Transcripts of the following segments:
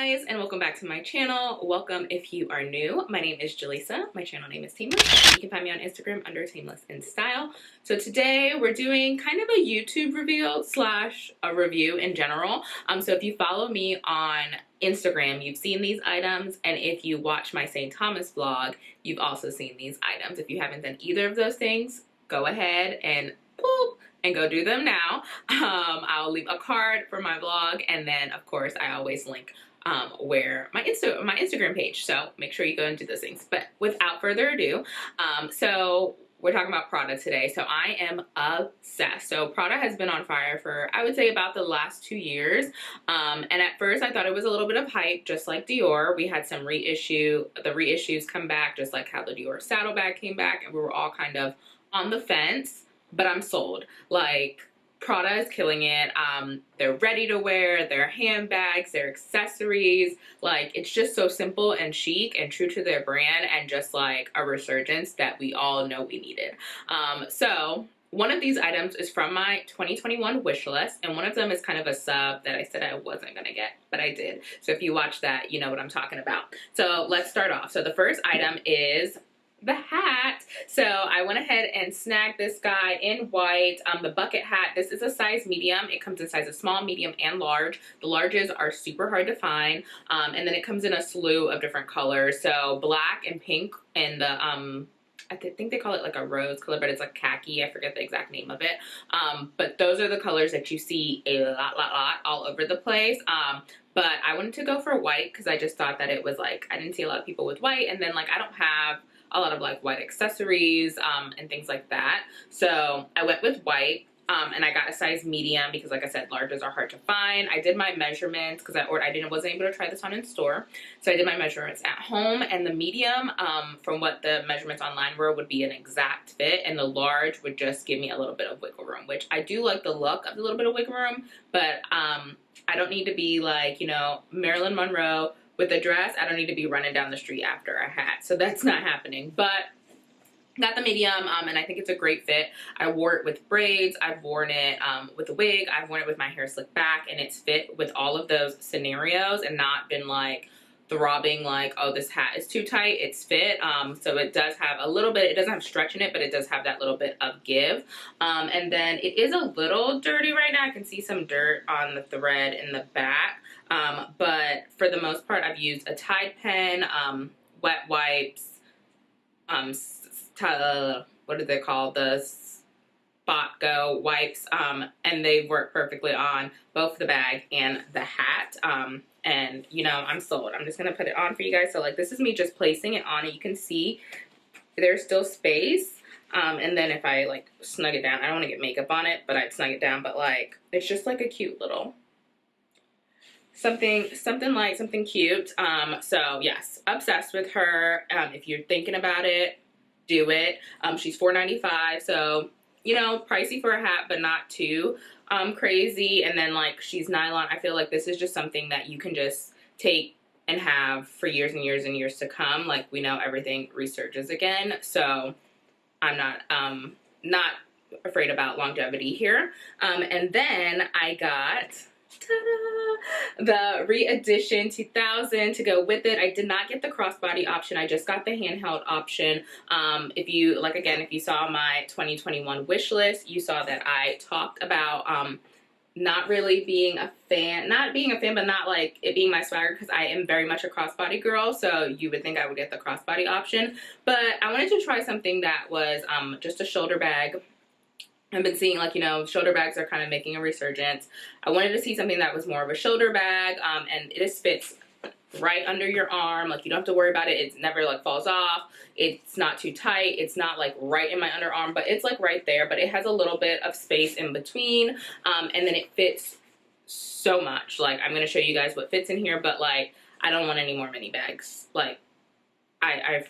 guys, and welcome back to my channel. Welcome if you are new. My name is Jelisa. My channel name is Tameless. You can find me on Instagram under Tameless in Style. So today we're doing kind of a YouTube reveal slash a review in general. So if you follow me on Instagram, you've seen these items, and if you watch my St. Thomas vlog, you've also seen these items. If you haven't done either of those things, go ahead and poop and go do them now. I'll leave a card for my vlog, and then of course I always link where my Instagram page, so make sure you go and do those things. But without further ado, so we're talking about Prada today. So I am obsessed. So Prada has been on fire for, I would say, about the last 2 years. And at first I thought it was a little bit of hype, just like Dior. We had some the reissues come back, just like how the Dior saddlebag came back, and we were all kind of on the fence. But I'm sold. Like, Prada is killing it. They're ready to wear, their handbags, their accessories. Like, it's just so simple and chic and true to their brand, and just like a resurgence that we all know we needed. So one of these items is from my 2021 wish list, and one of them is kind of a sub that I said I wasn't gonna get, but I did. So if you watch that, you know what I'm talking about. So let's start off. So the first item is the hat. So I went ahead and snagged this guy in white, the bucket hat. This is a size medium. It comes in sizes small, medium, and large. The larges are super hard to find, and then it comes in a slew of different colors. So black and pink, and the I think they call it like a rose color, but it's like khaki. I forget the exact name of it. But those are the colors that you see a lot all over the place. But I wanted to go for white because I just thought that it was like, I didn't see a lot of people with white, and then like I don't have a lot of like white accessories and things like that. So I went with white, and I got a size medium because, like I said, larges are hard to find. I did my measurements because wasn't able to try this on in store. So I did my measurements at home, and the medium, from what the measurements online were, would be an exact fit, and the large would just give me a little bit of wiggle room, which I do like the look of the little bit of wiggle room, but I don't need to be like, you know, Marilyn Monroe with a dress. I don't need to be running down the street after a hat. So that's not happening. But got the medium, and I think it's a great fit. I wore it with braids. I've worn it with a wig. I've worn it with my hair slicked back, and it's fit with all of those scenarios and not been like throbbing like, oh, this hat is too tight. It's fit. So it does have a little bit, it doesn't have stretch in it, but it does have that little bit of give. And then it is a little dirty right now. I can see some dirt on the thread in the back. But for the most part, I've used a Tide pen, wet wipes, what do they call the Spot Go wipes, and they work perfectly on both the bag and the hat. And you know, I'm sold. I'm just gonna put it on for you guys. So like, this is me just placing it on it. You can see there's still space. And then if I like snug it down, I don't want to get makeup on it, but I'd snug it down. But like, it's just like a cute little something light, something cute. So yes, obsessed with her. If you're thinking about it, do it. She's $4.95, so you know, pricey for a hat, but not too crazy. And then like, she's nylon. I feel like this is just something that you can just take and have for years and years and years to come. Like, we know everything resurges again, so I'm not afraid about longevity here. And then I got, ta-da, the ReEdition 2000 to go with it. I did not get the crossbody option. I just got the handheld option. If you saw my 2021 wish list, you saw that I talked about not really being a fan, but not like it being my swagger, because I am very much a crossbody girl, so you would think I would get the crossbody option. But I wanted to try something that was just a shoulder bag. I've been seeing, like, you know, shoulder bags are kind of making a resurgence. I wanted to see something that was more of a shoulder bag, and it just fits right under your arm. Like, you don't have to worry about it. It never like falls off. It's not too tight. It's not like right in my underarm, but it's like right there. But it has a little bit of space in between, and then it fits so much. Like, I'm gonna show you guys what fits in here, but like, I don't want any more mini bags. Like, I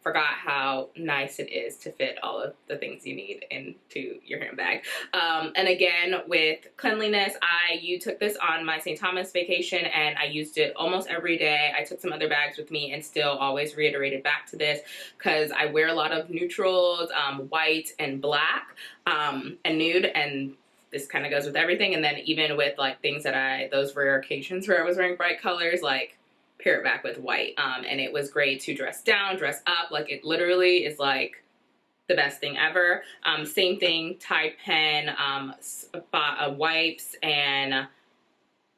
forgot how nice it is to fit all of the things you need into your handbag. And again, with cleanliness, you took this on my St. Thomas vacation, and I used it almost every day. I took some other bags with me and still always reiterated back to this, because I wear a lot of neutrals, white and black, and nude, and this kind of goes with everything. And then even with like things that those rare occasions where I was wearing bright colors, like pair it back with white. And it was great to dress down, dress up. Like it literally is like the best thing ever. Same thing, Tide pen, wipes, and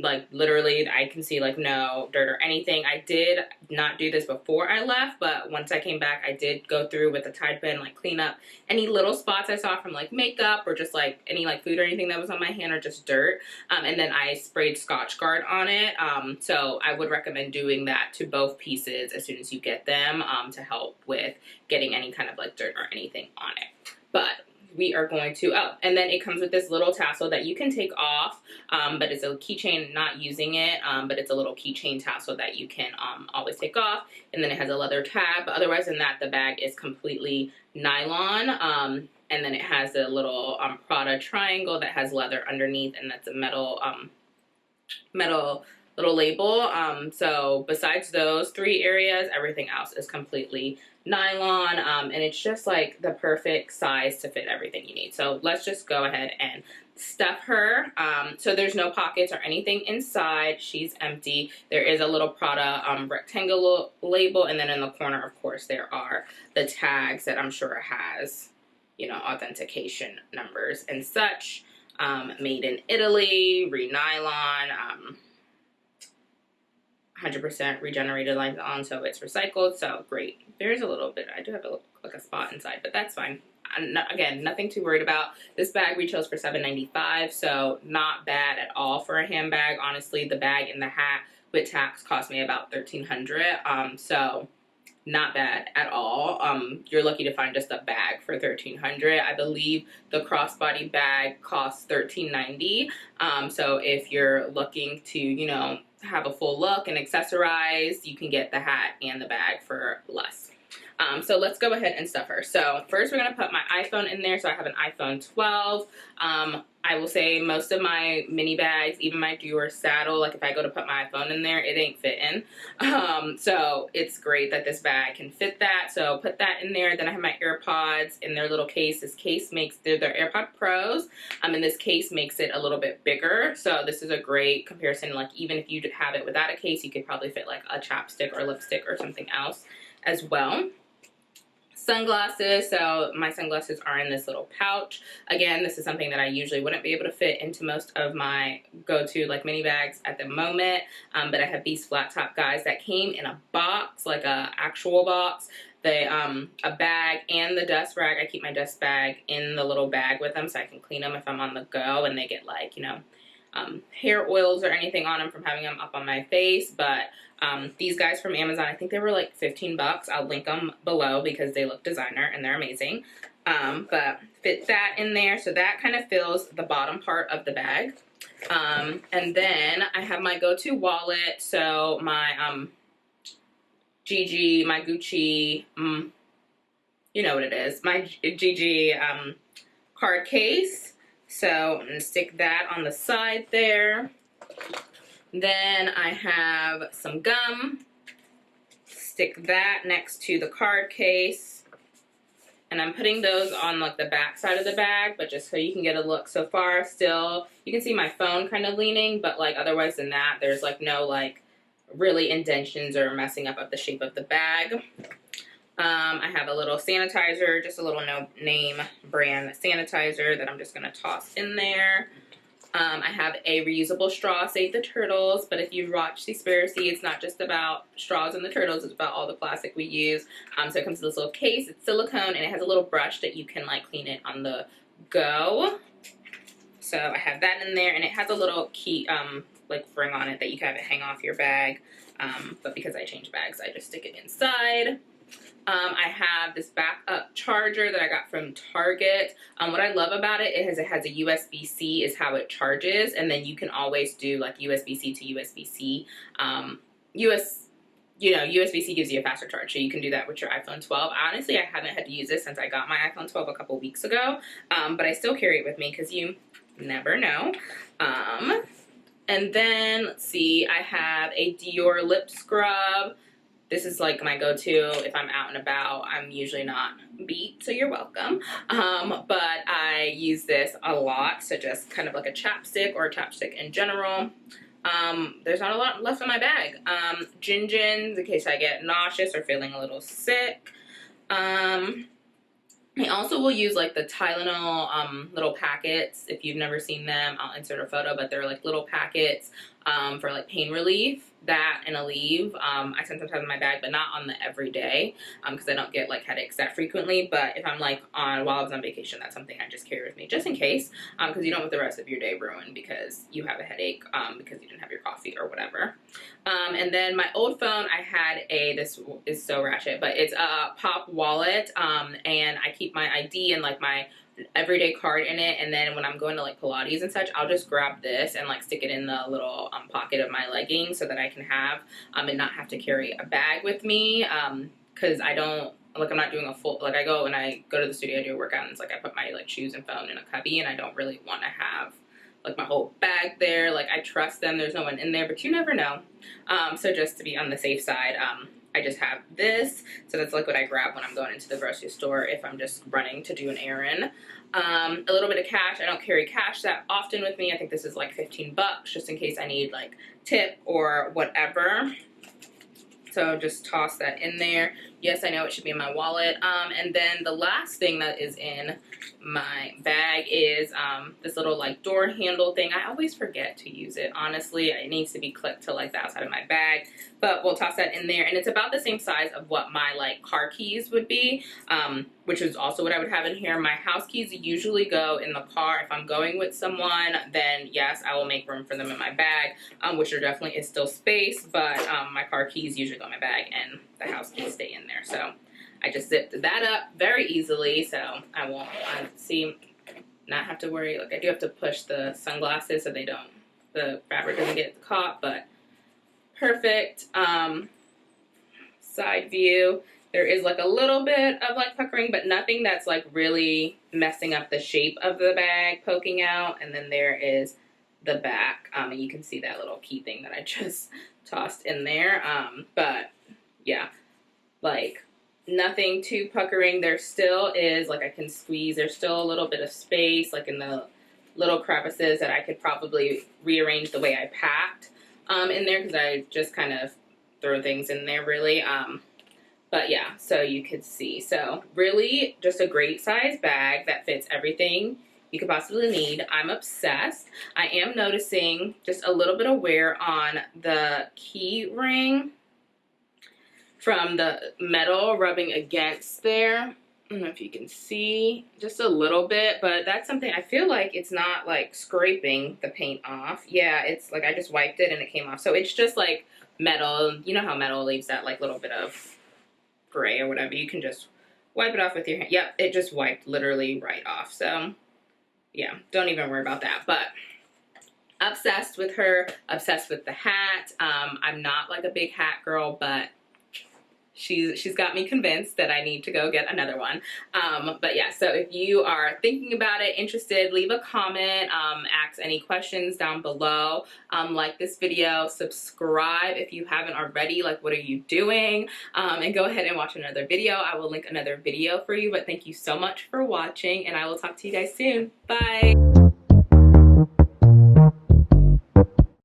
like literally I can see like no dirt or anything. I did not do this before I left, but once I came back I did go through with the Tide pen, like clean up any little spots I saw from like makeup or just like any like food or anything that was on my hand or just dirt. And then I sprayed Scotch Guard on it. So I would recommend doing that to both pieces as soon as you get them, to help with getting any kind of like dirt or anything on it. But we are going to, oh, and then it comes with this little tassel that you can take off, but it's a keychain, not using it, but it's a little keychain tassel that you can always take off, and then it has a leather tab, but otherwise than that, the bag is completely nylon, and then it has a little Prada triangle that has leather underneath, and that's a metal little label. So besides those 3 areas, everything else is completely nylon, and it's just like the perfect size to fit everything you need. So let's just go ahead and stuff her. So there's no pockets or anything inside. She's empty. There is a little Prada rectangular label, and then in the corner, of course, there are the tags that I'm sure has, you know, authentication numbers and such. Made in Italy, re-nylon, 100% regenerated nylon, so it's recycled, so great. There's a little bit, I do have like a spot inside, but that's fine. Again, nothing too worried about. This bag retails for $7.95, so not bad at all for a handbag. Honestly, the bag and the hat with tax cost me about $1,300, so not bad at all. You're lucky to find just a bag for $1,300. I believe the crossbody bag costs $13.90. So if you're looking to, you know, have a full look and accessorize, you can get the hat and the bag for less. So let's go ahead and stuff her. So first we're going to put my iPhone in there. So I have an iPhone 12. I will say most of my mini bags, even my DIOR saddle, like if I go to put my iPhone in there, it ain't fitting. So it's great that this bag can fit that. So put that in there. Then I have my AirPods in their little case. This case makes, they're AirPod Pros. And this case makes it a little bit bigger. So this is a great comparison. Like even if you have it without a case, you could probably fit like a chapstick or lipstick or something else as well. Sunglasses, so my sunglasses are in this little pouch. Again, this is something that I usually wouldn't be able to fit into most of my go-to like mini bags at the moment, but I have these flat top guys that came in a box, like a actual box. They a bag and the dust rag. I keep my dust bag in the little bag with them so I can clean them if I'm on the go and they get like, you know, hair oils or anything on them from having them up on my face. But these guys from Amazon, I think they were like 15 bucks. I'll link them below because they look designer and they're amazing. But fit that in there. So that kind of fills the bottom part of the bag. And then I have my go-to wallet. So my my Gucci, you know what it is, my GG card case. So I'm going to stick that on the side there. Then I have some gum. Stick that next to the card case. And I'm putting those on like the back side of the bag, but just so you can get a look. So far still, you can see my phone kind of leaning, but like otherwise than that, there's like no like really indentions or messing up of the shape of the bag. I have a little sanitizer, just a little no-name brand sanitizer that I'm just going to toss in there. I have a reusable straw, Save the Turtles, but if you've watched Seaspiracy, it's not just about straws and the turtles, it's about all the plastic we use. So it comes in this little case, it's silicone, and it has a little brush that you can like clean it on the go. So I have that in there, and it has a little key, like ring on it that you can have it hang off your bag. But because I change bags, I just stick it inside. I have this backup charger that I got from Target. What I love about it is it has a USB-C is how it charges, and then you can always do like USB-C to USB-C. USB-C gives you a faster charge, so you can do that with your iPhone 12. Honestly, I haven't had to use this since I got my iPhone 12 a couple weeks ago, but I still carry it with me because you never know. And then, let's see, I have a DIOR lip scrub. This is like my go-to if I'm out and about. I'm usually not beat, so you're welcome. But I use this a lot, so just kind of like a chapstick or a chapstick in general. There's not a lot left in my bag. Gin in case I get nauseous or feeling a little sick. I also will use like the Tylenol little packets. If you've never seen them, I'll insert a photo, but they're like little packets for like pain relief. That and Aleve. I sometimes have in my bag, but not on the everyday because I don't get like headaches that frequently. But if I'm like while I was on vacation, that's something I just carry with me just in case, because you don't want the rest of your day ruined because you have a headache because you didn't have your coffee or whatever. And then my old phone, I had this is so ratchet, but it's a POPWALLET, and I keep my ID and like my everyday card in it, and then when I'm going to like Pilates and such, I'll just grab this and like stick it in the little pocket of my leggings so that I can have and not have to carry a bag with me, because I don't like, I'm not doing a full, like I go when I go to the studio, I do a workout, and it's like I put my like shoes and phone in a cubby, and I don't really want to have like my whole bag there. Like I trust them, there's no one in there, but you never know. So just to be on the safe side, I just have this. So that's like what I grab when I'm going into the grocery store if I'm just running to do an errand. A little bit of cash. I don't carry cash that often with me. I think this is like 15 bucks just in case I need like tip or whatever. So just toss that in there. Yes, I know it should be in my wallet. And then the last thing that is in my bag is this little like door handle thing. I always forget to use it, honestly. It needs to be clipped to like the outside of my bag, but we'll toss that in there. And it's about the same size of what my like car keys would be, which is also what I would have in here. My house keys usually go in the car. If I'm going with someone, then yes, I will make room for them in my bag, which there definitely is still space, but my car keys usually go in my bag and the house keys stay in there. So I just zipped that up very easily, so I won't not have to worry. Like I do have to push the sunglasses so the fabric doesn't get caught, but perfect. Side view. There is like a little bit of like puckering, but nothing that's like really messing up the shape of the bag poking out. And then there is the back, and you can see that little key thing that I just tossed in there. But yeah, like nothing too puckering. There still is like I can squeeze. There's still a little bit of space like in the little crevices that I could probably rearrange the way I packed in there, because I just kind of throw things in there really. But yeah, so you could see. So really just a great size bag that fits everything you could possibly need. I'm obsessed. I am noticing just a little bit of wear on the key ring from the metal rubbing against there. I don't know if you can see just a little bit, but that's something I feel like it's not like scraping the paint off. Yeah, it's like I just wiped it and it came off. So it's just like metal. You know how metal leaves that like little bit of gray or whatever. You can just wipe it off with your hand. Yep, it just wiped literally right off. So yeah, don't even worry about that. But obsessed with her, obsessed with the hat. I'm not like a big hat girl, but she's got me convinced that I need to go get another one. But yeah, so if you are thinking about it, interested, leave a comment, ask any questions down below, like this video, subscribe if you haven't already, like what are you doing, and go ahead and watch another video. I will link another video for you, but thank you so much for watching, and I will talk to you guys soon. Bye.